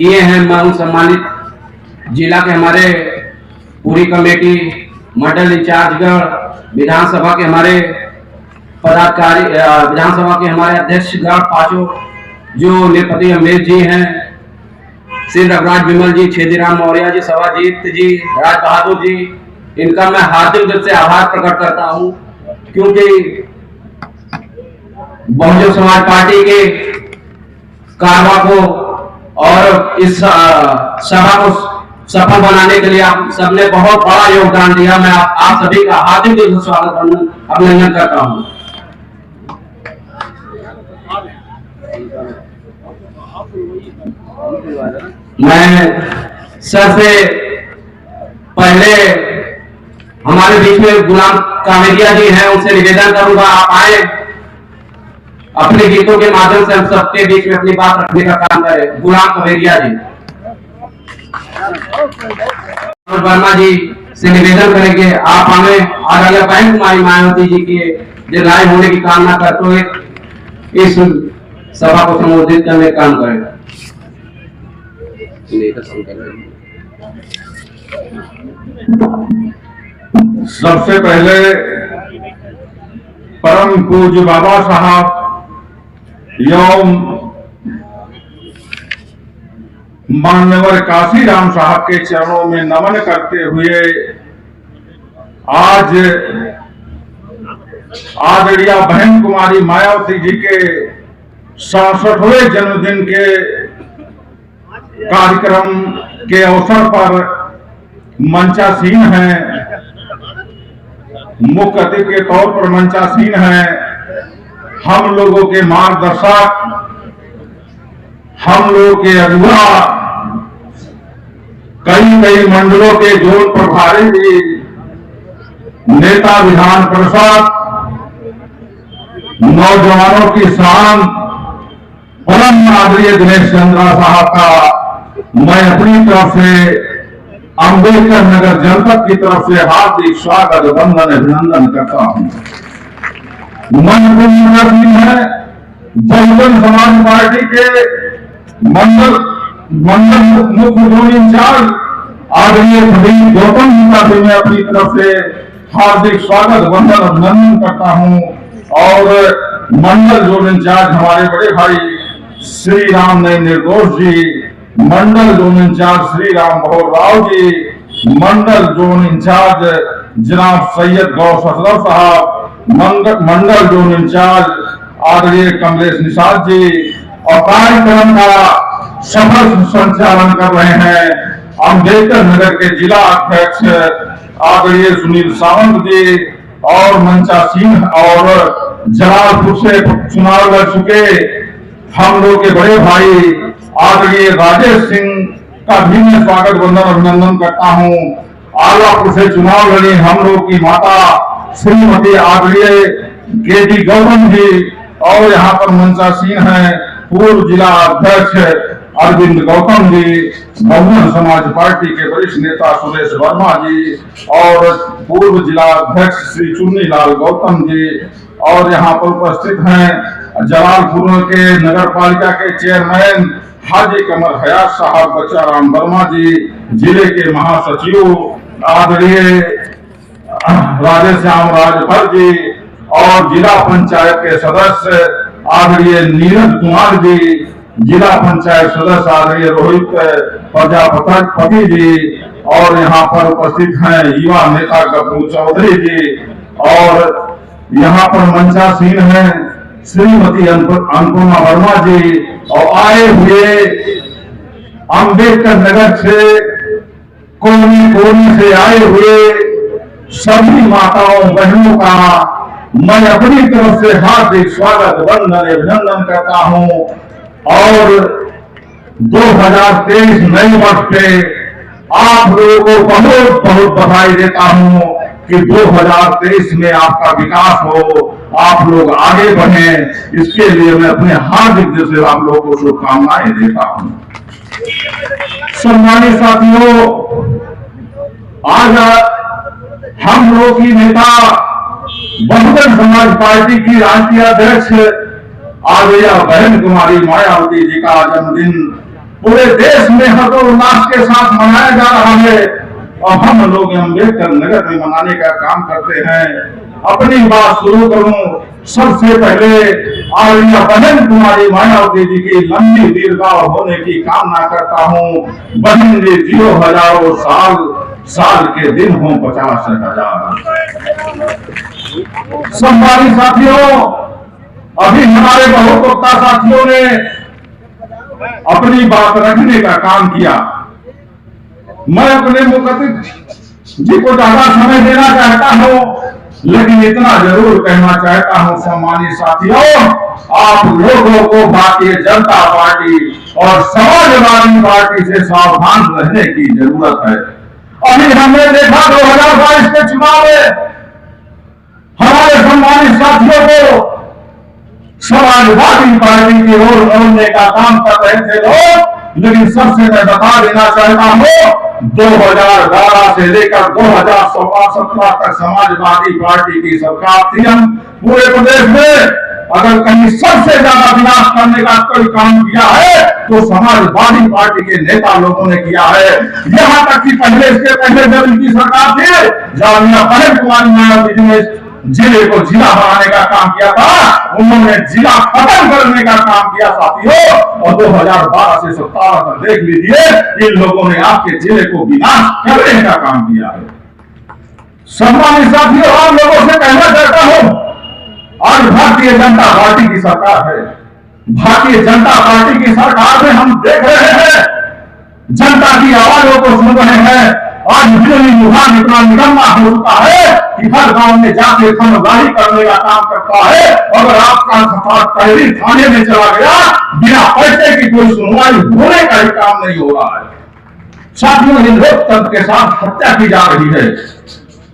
किए हैं। मैं उन सम्मानित जिला के हमारे पूरी कमेटी, मंडल इंचार्जगढ़, विधानसभा के हमारे पदाधिकारी, विधानसभा के हमारे अध्यक्षगण पांचों जो नेपति अमरेश जी हैं, श्री रघुराज विमल जी, छेदीराम मौर्य जी, सवाजीत जी, राज बहादुर जी, इनका मैं हार्दिक दिल से आभार प्रकट करता हूं, क्योंकि बहुजन समाज पार्टी के कारवा को और इस सभा को सफल बनाने के लिए आप सबने बहुत बड़ा योगदान दिया। मैं आप सभी का हार्दिक दिल से स्वागत अभिनंदन करता हूं। मैं सबसे पहले हमारे बीच में गुलाम कावेरिया जी हैं, उनसे निवेदन करूंगा आप आए, अपने गीतों के माध्यम से हम सबके बीच में अपनी बात रखने का काम करें। गुलाम कावेरिया जी और वर्मा जी से निवेदन करेंगे आप हमें आदरणीय बहन कुमारी मायावती जी के दीर्घायु होने की कामना करते हुए इस सभा को संबोधित करने का काम करें। सबसे पहले परम पूज्य बाबा साहब एवं मान्यवर काशीराम साहब के चरणों में नमन करते हुए आज आदरणीय बहन कुमारी मायावती जी के 67वें जन्मदिन के कार्यक्रम के अवसर पर मंचासीन हैं, मुख्य अतिथि के तौर पर मंचासीन हैं हम लोगों के मार्गदर्शक, हम लोगों के अगुवा, कई मंडलों के जोन प्रभारी जी, नेता विधान परिषद, नौजवानों की शान परम आदरणीय दिनेश चंद्रा साहब का मैं अपनी तरफ से अम्बेडकर नगर जनपद की तरफ से हार्दिक स्वागत, वंदन, अभिनंदन करता हूं। मंडल है बहुजन समाज पार्टी के मंडल मुख्य जोन इंचार्ज आदरणीय प्रदीप गौतम जी का भी मैं अपनी तरफ से हार्दिक स्वागत, वंदन, अभिनंदन करता हूं। और मंडल जोन इंचार्ज हमारे बड़े भाई श्री राम नई निर्दोष जी, मंडल जोन इंचार्ज श्री राम भोर राव जी, मंडल जोन इंचार्ज जनाब सैयद गौस असलम साहब, मंडल जोन इंचार्ज आदरणीय कमलेश निषाद जी, और कार्यक्रम का सफल संचालन कर रहे हैं अम्बेडकर नगर के जिला अध्यक्ष आदरणीय सुनील सावंत जी, और मंचासीन और जलालपुर से चुनाव लड़ चुके हम लोग के बड़े भाई आदरणीय राजेश सिंह का भी मैं स्वागत, वंदन, अभिनंदन करता हूं। आलापुर से चुनाव लड़ी हम लोग की माता श्रीमती आदरणीय केडी गौतम जी, और यहाँ पर मंचासीन हैं पूर्व जिला अध्यक्ष अरविंद गौतम जी, बहुजन समाज पार्टी के वरिष्ठ नेता सुरेश वर्मा जी, और पूर्व जिला अध्यक्ष श्री चुन्नी लाल गौतम जी, और यहाँ पर उपस्थित हैं जलालपुर के नगर पालिका के चेयरमैन हाजी कमर हयात साहब, बच्चाराम वर्मा जी, जिले के महासचिव आदरणीय राजेश्याम राजभर जी, और जिला पंचायत के सदस्य आदरणीय नीरज कुमार जी, जिला पंचायत सदस्य आदरणीय रोहित प्रजापति जी, और यहाँ पर उपस्थित हैं युवा नेता गप्पू चौधरी जी, और यहाँ पर मंचासीन हैं श्रीमती अनुपमा वर्मा जी, और आए हुए अम्बेडकर नगर से कोने से आए हुए सभी माताओं बहनों का मैं अपनी तरफ से हार्दिक स्वागत, वंदन, अभिनंदन करता हूं। और 2023 नए वर्ष पे आप लोगों को बहुत बहुत बधाई देता हूं कि 2023 में आपका विकास हो, आप लोग आगे बढ़े, इसके लिए मैं अपने हार्दिक दिल से आप लोगों को शुभकामनाएं देता हूं। सम्मानित साथियों, आज हम लोग की नेता बहुजन समाज पार्टी की राष्ट्रीय अध्यक्ष आदरणीय बहन कुमारी मायावती जी का जन्मदिन पूरे देश में हर्षोल्लास के साथ मनाया जा रहा है और हम लोग अम्बेडकर नगर में मनाने का काम करते हैं। अपनी बात शुरू करूं, सबसे पहले आर्या बहन कुमारी मायावती जी की लंबी दीर्घायु होने की कामना करता हूं। बहन जी जियो हजारों साल, साल के दिन हो 50,000। सम्मानित साथियों, अभी हमारे बहुत वक्ता साथियों ने अपनी बात रखने का काम किया। मैं अपने मुखतिब जी को ज्यादा समय देना चाहता हूं, लेकिन इतना जरूर कहना चाहता हूं सम्मानित साथियों, आप लोगों को भारतीय जनता पार्टी और समाजवादी पार्टी से सावधान रहने की जरूरत है। अभी हमने देखा 2022 के चुनाव में हमारे सम्मानित साथियों को समाजवादी पार्टी की ओर मोड़ने का काम कर रहे थे लोग, लेकिन सबसे मैं बता देना चाहता हूं 2012 से लेकर 2017 तक समाजवादी पार्टी की सरकार थी। हम पूरे प्रदेश में अगर कहीं सबसे ज्यादा विनाश करने का कोई काम किया है तो समाजवादी पार्टी के नेता लोगों ने किया है। यहां तक कि पहले, इसके पहले जब इनकी सरकार थी, जामिया बहन कुमारी मायावती जी ने जिले को जिला बनाने का काम किया था, उन्होंने जिला खत्म करने का काम किया साथियों। और 2012 से 17 तक देख लीजिए, इन लोगों ने आपके जिले को विनाश करने का काम किया है। सम्मानित साथियों, आप लोगों से कहना चाहता हूं, आज भारतीय जनता पार्टी की सरकार है। भारतीय जनता पार्टी की सरकार में हम देख रहे हैं, जनता की आवाजों को सुन रहे हैं। आज बिजली विभाग इतना निकम्मा हो चुका है कि हर गांव में जाके खनगाही करने का काम करता है। अगर आपका तहरीर थाने में चला गया, बिना पैसे की कोई सुनवाई होने का ही काम नहीं हो रहा है। साथियों, इन लोकतंत्र के साथ हत्या की जा रही है।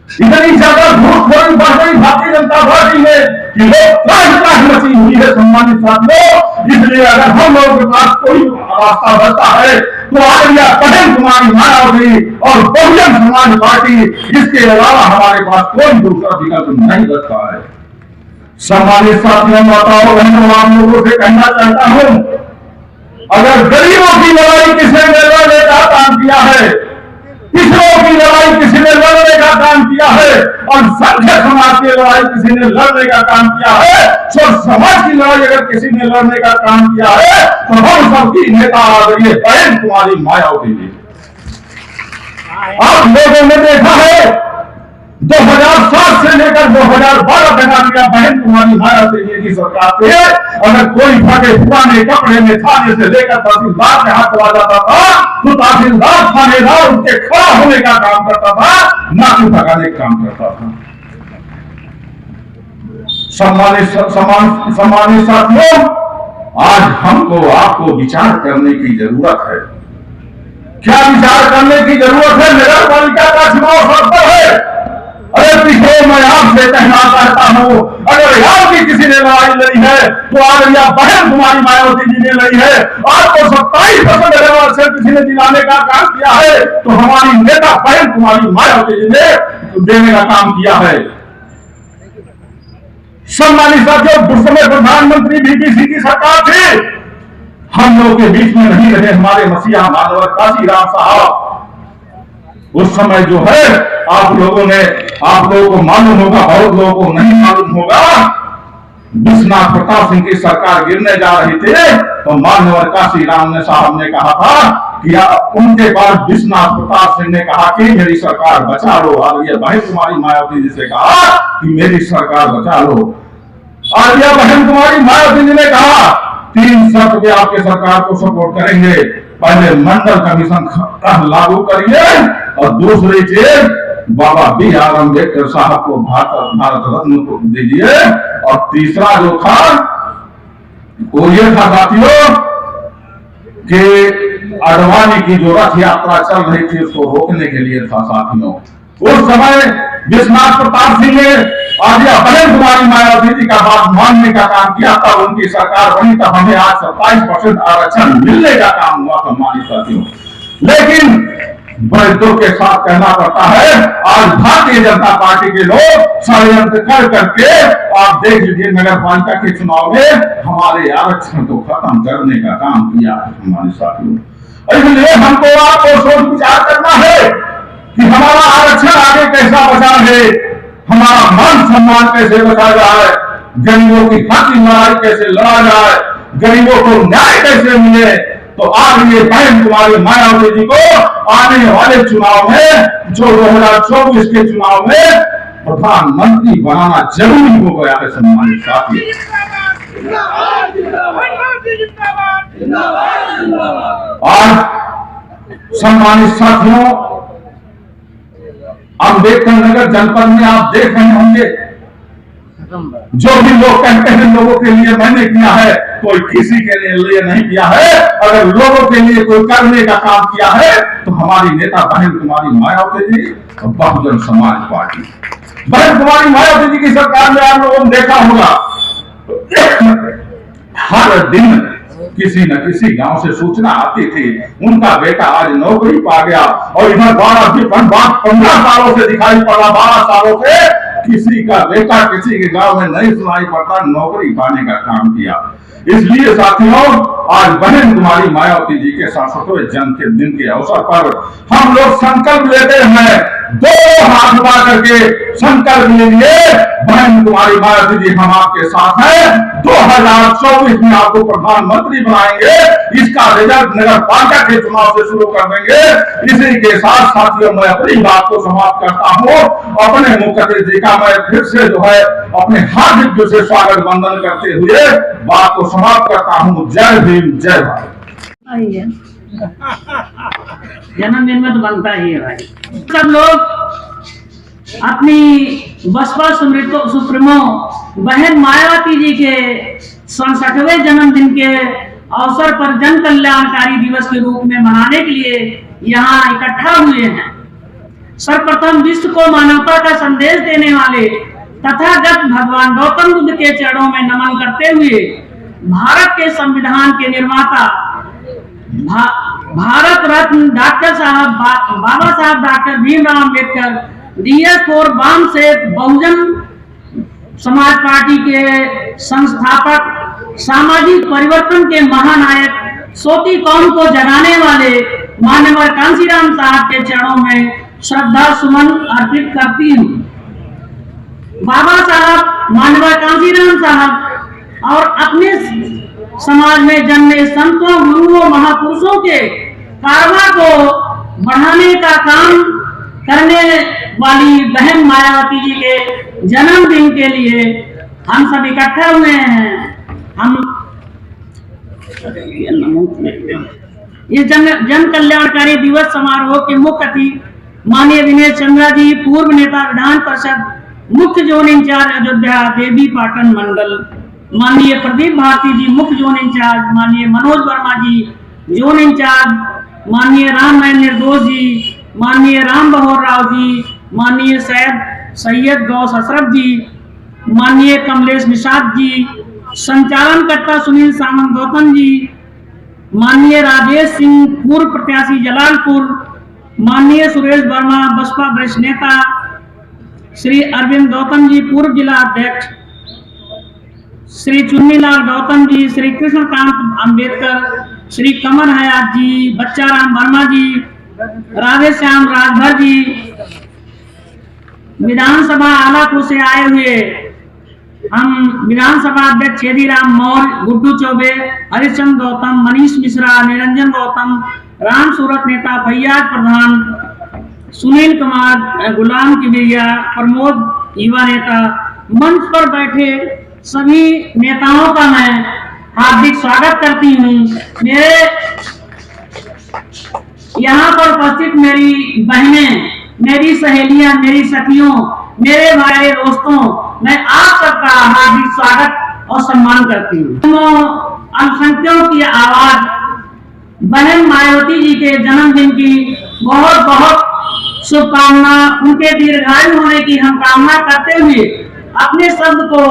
इतनी ज्यादा घूसखोरी बढ़ गई भारतीय जनता पार्टी में कि लोग त्राही मची हुई है। सम्मानित साथियों, इसलिए अगर हम लोगों के पास कोई रास्ता बचता है तो आर्या बहन कुमारी मायावती और बहुजन समाज पार्टी, इसके अलावा हमारे पास कोई दूसरा विकल्प नहीं बचता है। सम्मानित साथियों, माताओं बहनों, आप लोगों से कहना चाहता हूं, अगर गरीबों की लड़ाई किसी ने लड़ने का काम किया है, पिछड़ों की लड़ाई किसी ने लड़ने का काम किया है और संघ समाज की लड़ाई किसी ने लड़ने का काम किया है, और समाज की लड़ाई अगर किसी ने लड़ने का काम किया है तो हम सबकी नेता आदरणीय बहन कुमारी मायावती जी। आप लोगों ने देखा है 2007 से लेकर 2012 तक आर्या बहन कुमारी मायावती जी की सरकार थी। अगर कोई फटे पुराने कपड़े में थाने से लेकर तहसीलदार के हाथ चला जाता था तो तहसीलदार थानेदार उसके खड़ा होने का काम करता था, नाक भगाने का काम करता था। सम्मानित साथियों, आज हमको आपको विचार करने की जरूरत है। क्या विचार करने की जरूरत है? नगर पालिका का चुनाव सर है। अरे पिछले मैं आपसे कहना चाहता हूं, अगर यहाँ की किसी ने लड़ाई लड़ी है तो आर्या बहन कुमारी मायावती जी ने लड़ी है। आपको 27% लेवल से किसी ने दिलाने का काम किया है तो हमारी नेता बहन कुमारी मायावती जी ने देने का काम किया है। सम्मानित साथियों, उस समय प्रधानमंत्री बीपीसी की सरकार थी। हम लोग के बीच में नहीं रहे हमारे मसीहा मानवर काशीराम साहब। उस समय जो है आप लोगों को मालूम होगा, बहुत लोगों को नहीं मालूम होगा, विश्वनाथ प्रताप सिंह की सरकार गिरने जा रही थी तो मान्यवर काशीराम साहब ने कहा था कि उनके बाद विश्वनाथ प्रताप सिंह ने कहा कि मेरी सरकार बचा लो। आर्या बहन कुमारी मायावती जी से कहा कि मेरी सरकार बचा लो। आर्या बहन कुमारी मायावती जी ने कहा 3 शर्त पे आपके सरकार को सपोर्ट करेंगे। पहले मंडल कमीशन लागू करिए और दूसरी चीज बाबा B.R. अम्बेडकर साहब को भारत रत्न को दीजिए, और तीसरा जो था वो ये था साथियों कि आडवाणी की जो रथ यात्रा चल रही थी उसको रोकने के लिए था साथियों। उस समय विश्वनाथ प्रताप सिंह ने आर्या बहन कुमारी मायावती जी का बात मानने का काम किया, तब उनकी सरकार बनी, तब हमें आज 27% आरक्षण मिलने का काम हुआ। सम्मानित साथियों, लेकिन बड़े दुख के साथ कहना पड़ता है आज भारतीय जनता पार्टी के लोग षड्यंत्र कर करके आप देख लीजिए नगर पालिका के चुनाव में हमारे आरक्षण को खत्म करने का काम किया है। हमारे साथियों, इसलिए हमको आपको सोच विचार करना है कि हमारा आरक्षण आगे कैसा बचा है, हमारा मान सम्मान कैसे बचा जाए, गरीबों की हक की लड़ाई कैसे लड़ा जाए, गरीबों को न्याय कैसे मिले। तो आज ये बहन कुमारी मायावती जी को आने वाले चुनाव में, जो 2024 के चुनाव में प्रधानमंत्री बनाना जरूरी हो गया है। सम्मानित साथी, आज सम्मानित साथियों, अम्बेडकर नगर जनपद में आप देख रहे होंगे, जो भी लोग कहते हैं लोगों के लिए मैंने किया है, कोई किसी के लिए नहीं किया है। अगर लोगों के लिए कोई करने का काम किया है तो हमारी नेता बहन कुमारी मायावती जी और बहुजन समाज पार्टी। बहन कुमारी मायावती जी की सरकार में आप लोगों ने देखा होगा, हर दिन किसी न किसी गांव से सूचना आती थी उनका बेटा आज नौकरी पा गया, और इधर 15 सालों से दिखाई पड़ा, 12 सालों से किसी का बेटा किसी के गांव में नहीं सुनाई पड़ता नौकरी पाने का काम किया। इसलिए साथियों, आज बहन कुमारी मायावती जी के 67वें जन्म के दिन के अवसर पर हम लोग संकल्प लेते हैं, दो हाथ उठा करके संकल्प लीजिए, बहन कुमारी मायावती जी हम आपके साथ हैं, 2024 में आपको प्रधानमंत्री बनाएंगे। इसका रिजल्ट नगर पालिका के चुनाव से शुरू कर देंगे। इसी के साथ साथियों, मैं अपनी बात को समाप्त करता हूँ। अपने मुख्यमंत्री जी का मैं फिर से जो है अपने हार्दिक दिल से स्वागत वंदन करते हुए बात को समाप्त करता हूँ। जय भीम, जय भारत। जन्मदिन में तो बनता ही है भाई। सब लोग अपनी बसपा सुप्रीमो बहन मायावती जी के 67वें जन्मदिन के अवसर पर जन कल्याणकारी दिवस के रूप में मनाने के लिए यहाँ इकट्ठा हुए हैं। सर्वप्रथम विश्व को मानवता का संदेश देने वाले तथागत भगवान गौतम बुद्ध के चरणों में नमन करते हुए भारत के संविधान के निर्माता भारत रत्न डॉक्टर साहब बाबा साहब डॉक्टर भीमराव अम्बेडकर DS4 वाम से बहुजन समाज पार्टी के संस्थापक, सामाजिक परिवर्तन के महानायक, सोती कौम को जगाने वाले माननीय कांशीराम साहब के चरणों में श्रद्धा सुमन अर्पित करती हूँ। बाबा साहब, माननीय कांशीराम साहब और अपने समाज में जन्मे संतों, गुरुओं, महापुरुषों के कारवा को बढ़ाने का काम करने वाली बहन मायावती जी के जन्मदिन के लिए हम सब इकट्ठा हुए हैं। हम ये जन कल्याणकारी दिवस समारोह के मुख्य अतिथि माननीय विनय चंद्रा जी, पूर्व नेता विधान परिषद, मुख्य जोन इंचार्ज अयोध्या देवी पाटन मंडल, माननीय प्रदीप भारती जी मुख्य जोन इंचार्ज, माननीय मनोज वर्मा जी जोन इंचार्ज, माननीय राम निर्दोष जी, माननीय राम बहोर राव जी, माननीय सैयद गौस अशरफ जी, माननीय कमलेश निषाद जी, संचालनकर्ता सुनील सामंत गौतम जी, माननीय राजेश सिंह पूर्व प्रत्याशी जलालपुर, माननीय सुरेश वर्मा बसपा वरिष्ठ नेता, श्री अरविंद गौतम जी पूर्व जिला अध्यक्ष, श्री चुन्नीलाल गौतम जी, श्री कृष्णकांत अम्बेडकर, श्री कमल हयात जी, बच्चाराम वर्मा जी, राधे श्याम राजभर जी, विधानसभा आलापुर से आए हुए हम विधानसभा अध्यक्ष छेदीराम मौर्य, गुड्डू चौबे, हरिश्चंद्र गौतम, मनीष मिश्रा, निरंजन गौतम, राम सूरत नेता, फैयाज प्रधान, सुनील कुमार, गुलाम किबिरिया, प्रमोद युवा नेता, मंच पर बैठे सभी नेताओं का मैं हार्दिक स्वागत करती हूँ। मेरे यहाँ पर उपस्थित मेरी बहनें, मेरी सहेलियां, मेरी सखियों, मेरे भाई दोस्तों, मैं आप सबका हार्दिक स्वागत और सम्मान करती हूँ। अल्पसंख्यकों की आवाज बहन मायावती जी के जन्मदिन की बहुत बहुत शुभकामना, उनके दीर्घायु होने की हम कामना करते हुए अपने शब्द को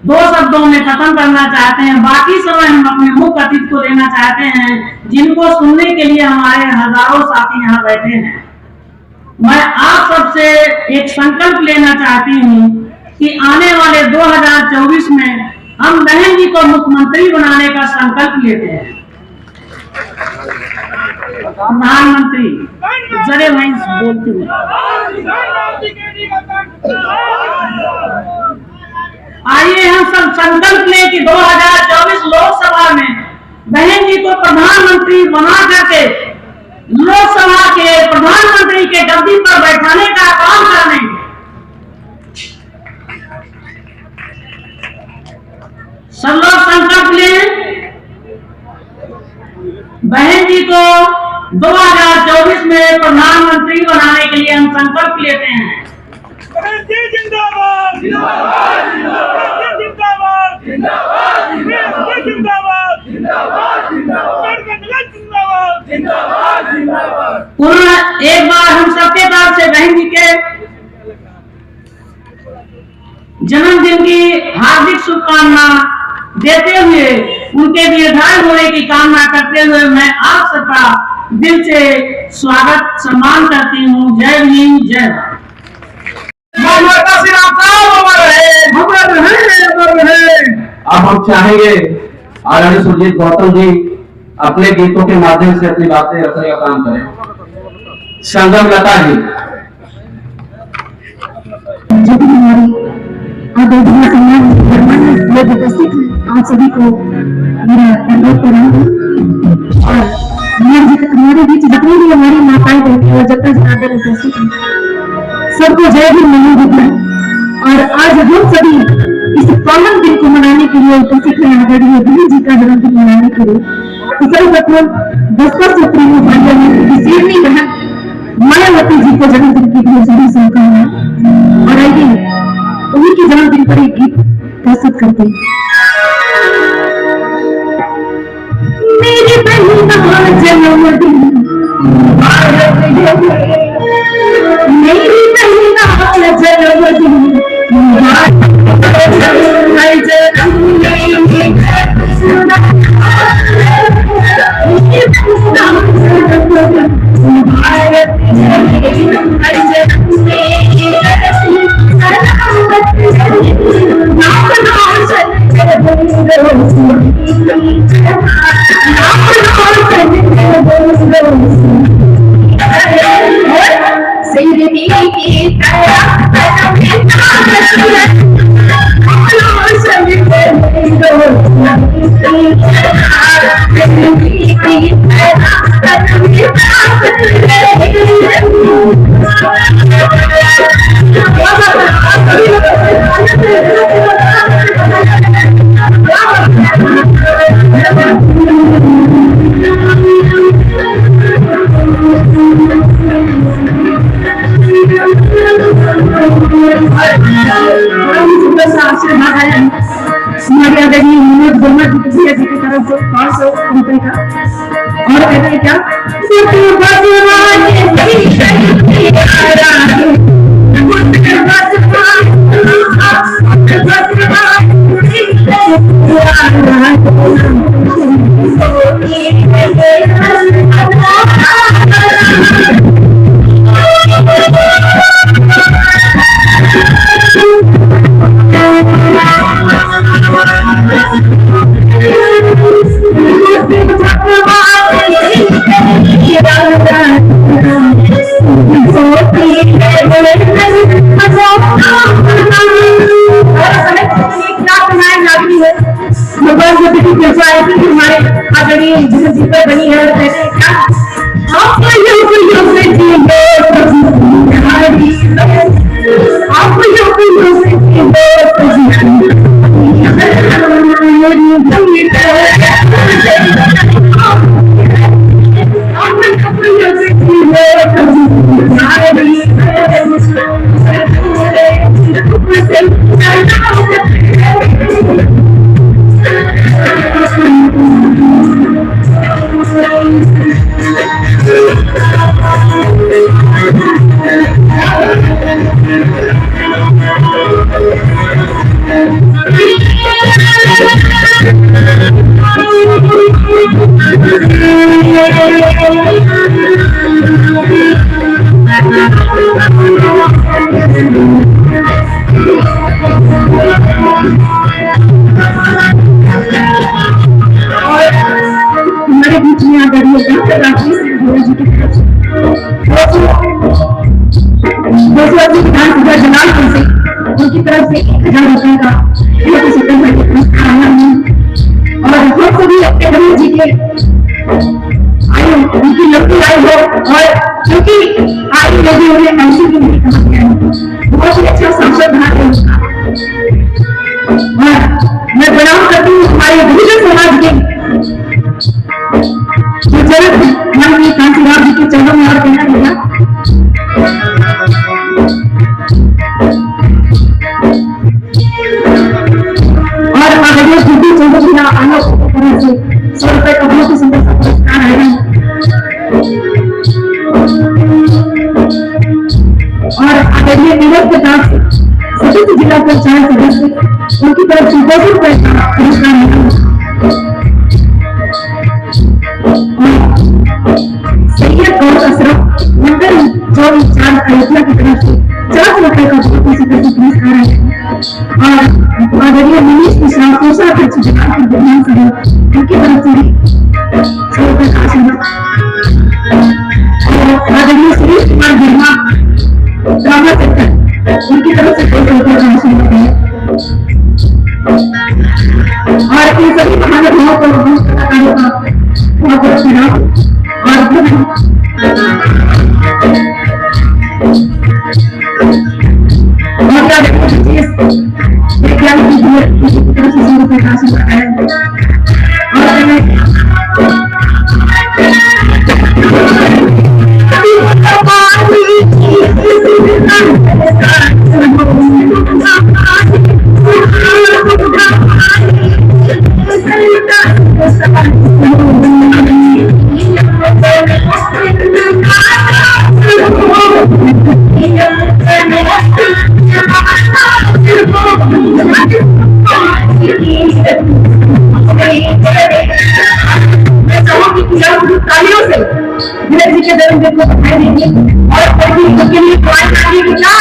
2 शब्दों में खत्म करना चाहते हैं। बाकी समय हम अपने मुख्य अतिथि को देना चाहते हैं, जिनको सुनने के लिए हमारे हजारों साथी यहाँ बैठे हैं। मैं आप सबसे एक संकल्प लेना चाहती हूँ कि आने वाले 2024 में हम बहन जी को मुख्यमंत्री बनाने का संकल्प लेते हैं। प्रधानमंत्री जरे भाई बोलते हुए आइए हम सब संकल्प लें कि 2024 लोकसभा में बहन जी को प्रधानमंत्री बना करके लोकसभा के प्रधानमंत्री के गद्दी पर बैठाने का काम करेंगे। सब लोग संकल्प लें, बहन जी को 2024 में प्रधानमंत्री बनाने के लिए हम संकल्प लेते हैं। जिंदाबाद जिंदाबाद जिंदाबाद जिंदाबाद जिंदाबाद जिंदाबाद जिंदाबाद जिंदाबाद जिंदाबाद। पूर्ण एक बार हम सबके तरफ से बहन जी के जन्मदिन की हार्दिक शुभकामना देते हुए उनके दीर्घायु होने की कामना करते हुए मैं आप सबका दिल से स्वागत सम्मान करती हूँ। जय हिंद, जय भारत। अब हम चाहेंगे आदरणीय सुरजीत गौतम जी अपने गीतों के माध्यम से अपनी बातें रखने का काम करें। संगम लता जी। जो भी हमारी आदरणीय सम्मान लोग उपस्थित हैं, आप सभी को मेरा अनुरोध प्रणाम और हमारे बीच जितनी भी हमारी माताएं बहनें और जनता जनार्दन उपस्थित हैं, सबको जय हिंद मनु विद्या। और आज हम सभी इस पावन दिन को मनाने के लिए उपस्थित हैं आदरणीय बहन जी का जन्मदिन मनाने के लिए। तो सर्वप्रथम बस्तर सुप्रीमो भाग्यश्री बहन मायावती जी को जन्मदिन की ढेर सारी शुभकामनाएं। और आइए उन्हीं के जन्मदिन पर एक गीत प्रस्तुत करते हैं। मेरी बहन का जन्मदिन मेरी बहन का जन्मदिन हमारे आदरणीय मनोज वर्मा जी की तरफ से 500 रुपए का। और कहते हैं क्या हमारे आदरणीय जी पर बनी है। हमारे बीच में डॉक्टर राजेश सिंह गोयल जी की तरफ से 280 विधानसभा जलालपुर से उनकी तरफ से 1000 रुपए का पुरस्कार आया है। और हम सभी अपने गणेश जी के आयु उनकी लंबी आयु हो, और क्योंकि आयु लगी उन्हें ऐसी भी नहीं कहा गया है, बहुत ही अच्छा सांसद रहा है उसका। और मैं प्रणाम करती हूँ हमारे बहुजन समाज के बुजुर्ग माननीय कांशीराम जी के चरणों में और कहना होगा। और आदरणीय डी चौधरी आलोक की तरफ से 100 रुपए का बहुत ही सुंदर सा पुरस्कार आया है। और आदरणीय नीरज के तरफ से सदस्य जिला पंचायत सदस्य उनकी तरफ से 200 रुपए का पुरस्कार मिला। सैयद और अशरफ मंडल जो इंचार्ज अयोध्या की तरफ से 400 रुपए का पुरस्कार है। और आदरणीय मनीष मिश्रा कोषाध्यक्ष जलालपुर विधानसभा उनकी तरफ से 100 रुपए का आशीर्वाद। और आदरणीय सुरेश कुमार वर्मा ड्रामा सेक्टर उनकी तरफ से 200 रुपए का आशीर्वाद है। और इन सभी महानुभावों को कलाकारों का बहुत बहुत प्रणाम। और विज्ञान की तरफ से 100 रुपए का आशीर्वाद है। तालियों से विनय जी के जन्मदिन को बधाई देंगे और उनके लिए दुआएं करेंगे। क्या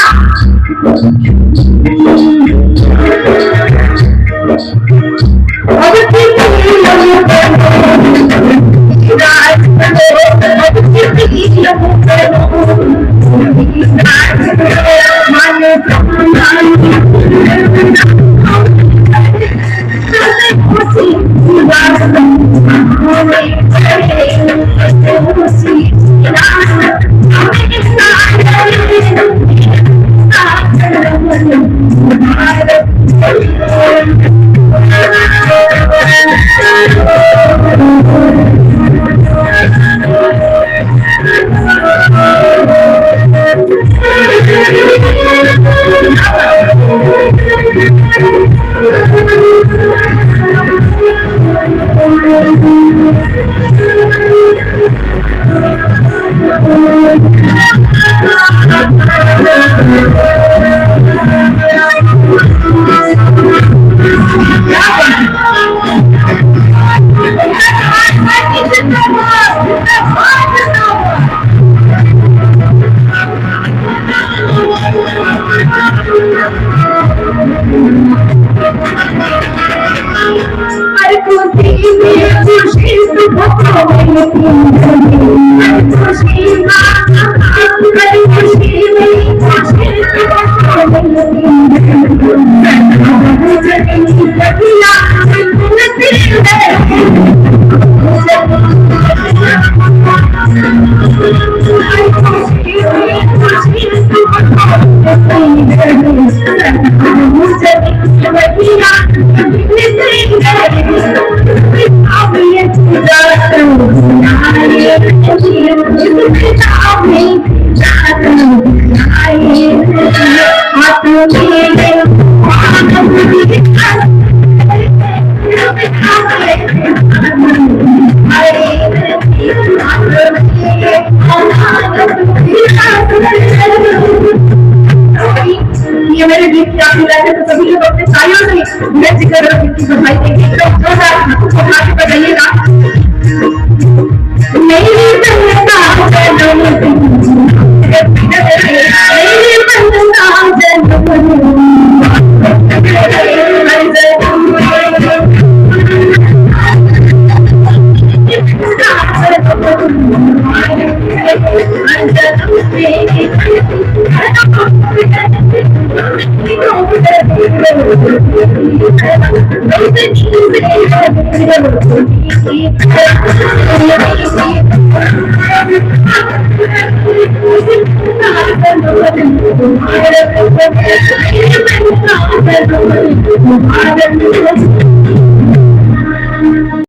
ये मेरे गीत की आपकी लाइफ है, तो सभी लोग अपने तालियों से नृत्य कर रहे हैं, बधाई देंगे। तो जोरदार कुछ उठा के बजाइएगा। नहीं बनता जनम नहीं बनता जनम Thank you.